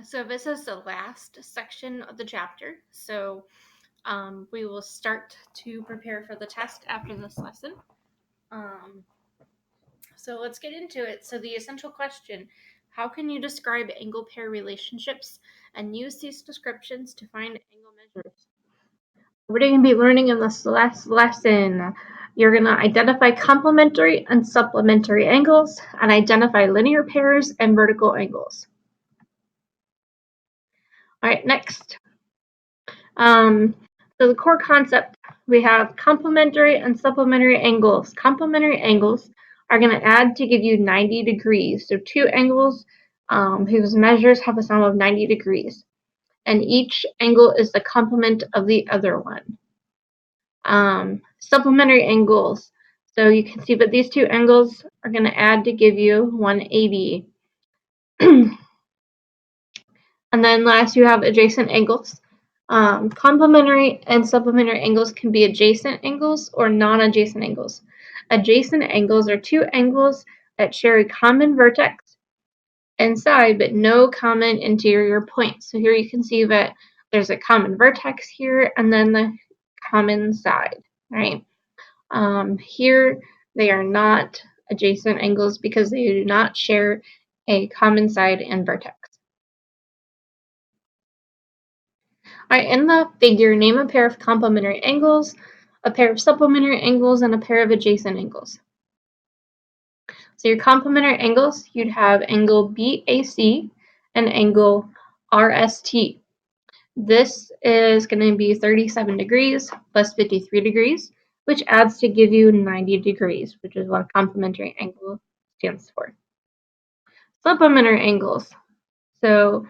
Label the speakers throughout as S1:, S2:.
S1: So this is the last section of the chapter. So we will start to prepare for the test after this lesson. So let's get into it. So the essential question, how can you describe angle pair relationships and use these descriptions to find angle measures? What are you going to be learning in this last lesson? You're going to identify complementary and supplementary angles and identify linear pairs and vertical angles. All right, next. So the core concept, we have complementary and supplementary angles. Complementary angles are going to add to give you 90 degrees. So two angles whose measures have a sum of 90 degrees. And each angle is the complement of the other one. Supplementary angles. So you can see that these two angles are going to add to give you 180. And then last you have adjacent angles. Complementary and supplementary angles can be adjacent angles or non-adjacent angles. Adjacent angles are two angles that share a common vertex inside but no common interior point. So here you can see that there's a common vertex here and then the common side, right? Here they are not adjacent angles because they do not share a common side and vertex. All right, in the figure, name a pair of complementary angles, a pair of supplementary angles, and a pair of adjacent angles. So your complementary angles, you'd have angle BAC and angle RST. This is going to be 37 degrees plus 53 degrees, which adds to give you 90 degrees, which is what a complementary angle stands for. Supplementary angles. So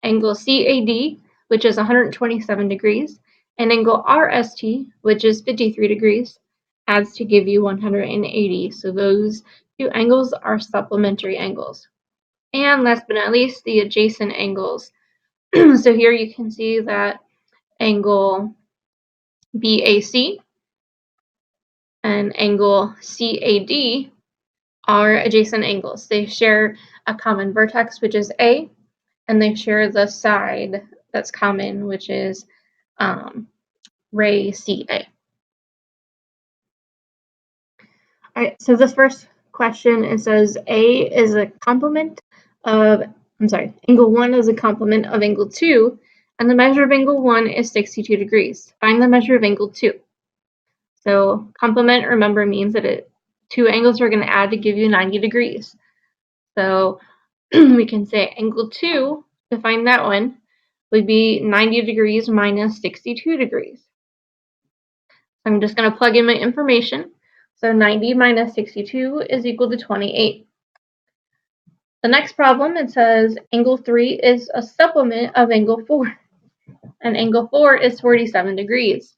S1: angle CAD, which is 127 degrees, and angle RST, which is 53 degrees, adds to give you 180. So those two angles are supplementary angles. And last but not least, the adjacent angles. So here you can see that angle BAC and angle CAD are adjacent angles. They share a common vertex, which is A, and they share the side that's common, which is ray CA. All right, so this first question, it says A is a complement of, angle 1 is a complement of angle 2, and the measure of angle 1 is 62 degrees. Find the measure of angle 2. So complement, remember, means that two angles are going to add to give you 90 degrees. So we can say angle 2, to find that one, would be 90 degrees minus 62 degrees. I'm just going to plug in my information. So 90 minus 62 is equal to 28. The next problem, it says angle 3 is a supplement of angle 4. And angle 4 is 47 degrees.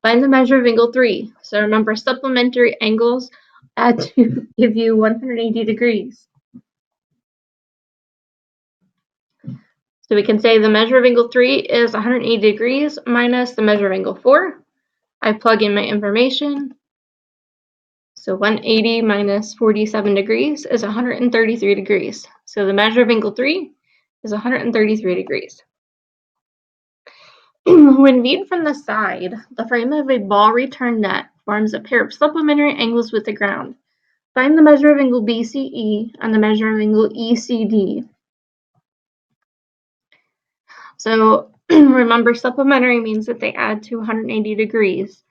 S1: Find the measure of angle 3. So remember, supplementary angles add to give you 180 degrees. So we can say the measure of angle 3 is 180 degrees minus the measure of angle 4. I plug in my information. So 180 minus 47 degrees is 133 degrees. So the measure of angle 3 is 133 degrees. When viewed from the side, the frame of a ball return net forms a pair of supplementary angles with the ground. Find the measure of angle BCE and the measure of angle ECD. So remember, supplementary means that they add to 180 degrees.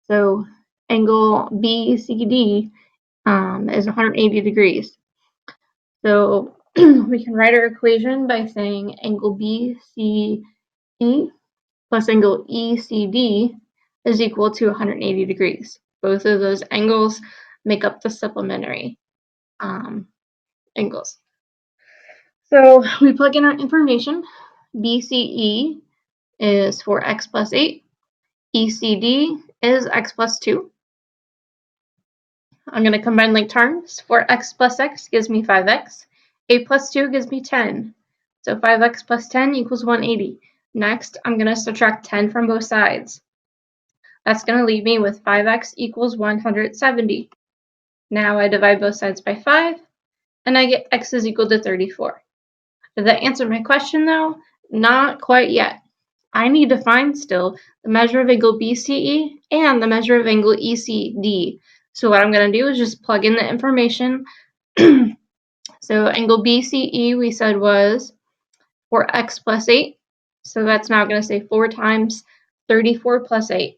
S1: So angle BCD is 180 degrees. So we can write our equation by saying angle BCE plus angle ECD is equal to 180 degrees. Both of those angles make up the supplementary angles. So we plug in our information. BCE is 4x plus 8. ECD is x plus 2. I'm going to combine like terms. 4x plus x gives me 5x. 8 plus 2 gives me 10. So 5x plus 10 equals 180. Next, I'm going to subtract 10 from both sides. That's going to leave me with 5x equals 170. Now I divide both sides by 5, and I get x is equal to 34. Did that answer my question though? Not quite yet. I need to find still the measure of angle BCE and the measure of angle ECD. So what I'm going to do is just plug in the information. So angle BCE we said was 4x plus 8. So that's now going to say 4 times 34 plus 8.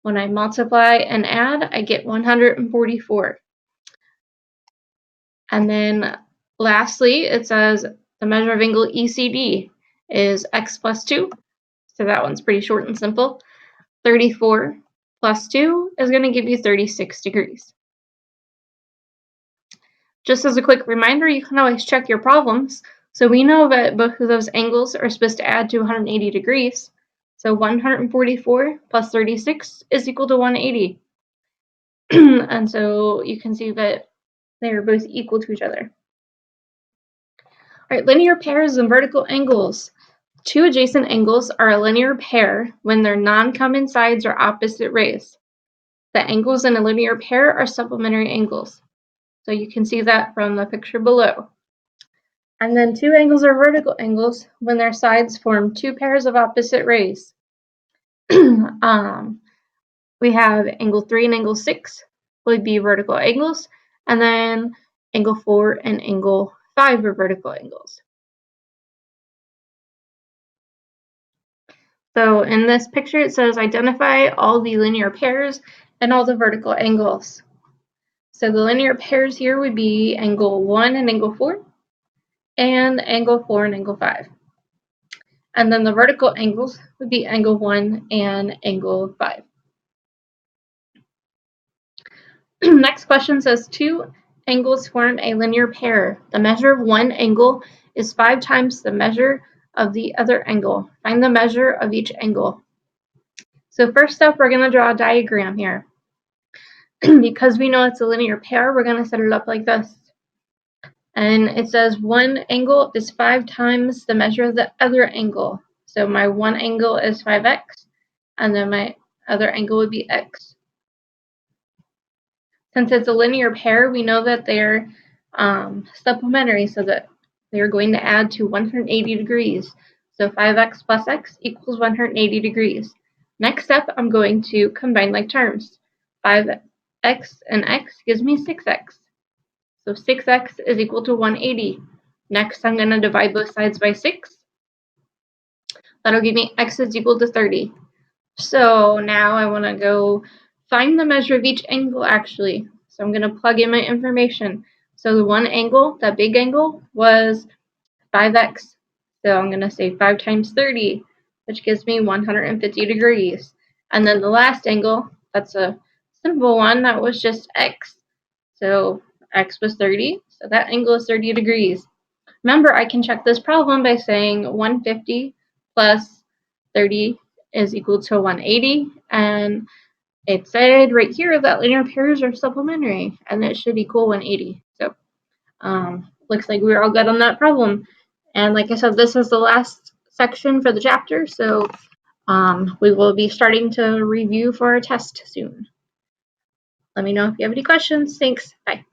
S1: When I multiply and add, I get 144. And then lastly, it says the measure of angle ECD is x plus 2. So that one's pretty short and simple. 34 plus 2 is going to give you 36 degrees. Just as a quick reminder, you can always check your problems. So we know that both of those angles are supposed to add to 180 degrees. So 144 plus 36 is equal to 180. And so you can see that they are both equal to each other. All right, linear pairs and vertical angles. Two adjacent angles are a linear pair when their non-common sides are opposite rays. The angles in a linear pair are supplementary angles. So you can see that from the picture below. And then two angles are vertical angles when their sides form two pairs of opposite rays. We have angle 3 and angle 6 would be vertical angles, and then angle 4 and angle 5 are vertical angles. So in this picture it says identify all the linear pairs and all the vertical angles. So the linear pairs here would be angle 1 and angle 4, and angle 4 and angle 5. And then the vertical angles would be angle 1 and angle 5. Next question says two angles form a linear pair. The measure of one angle is 5 times the measure of the other angle. Find the measure of each angle. So first up, we're going to draw a diagram here. Because we know it's a linear pair, we're going to set it up like this. And it says one angle is 5 times the measure of the other angle. So my one angle is 5x, and then my other angle would be x. Since it's a linear pair, we know that they're supplementary, so that they're going to add to 180 degrees. So 5x plus x equals 180 degrees. Next up, I'm going to combine like terms. 5x and x gives me 6x. So 6x is equal to 180. Next, I'm going to divide both sides by 6. That'll give me x is equal to 30. So now I want to go find the measure of each angle actually. So I'm going to plug in my information. So the one angle, that big angle, was 5x. So I'm going to say 5 times 30, which gives me 150 degrees. And then the last angle, that's a simple one, that was just x. So x was 30, so that angle is 30 degrees. Remember, I can check this problem by saying 150 plus 30 is equal to 180, and it said right here that linear pairs are supplementary, and it should equal 180. So looks like we're all good on that problem. And like I said, this is the last section for the chapter, so we will be starting to review for our test soon. Let me know if you have any questions. Thanks. Bye.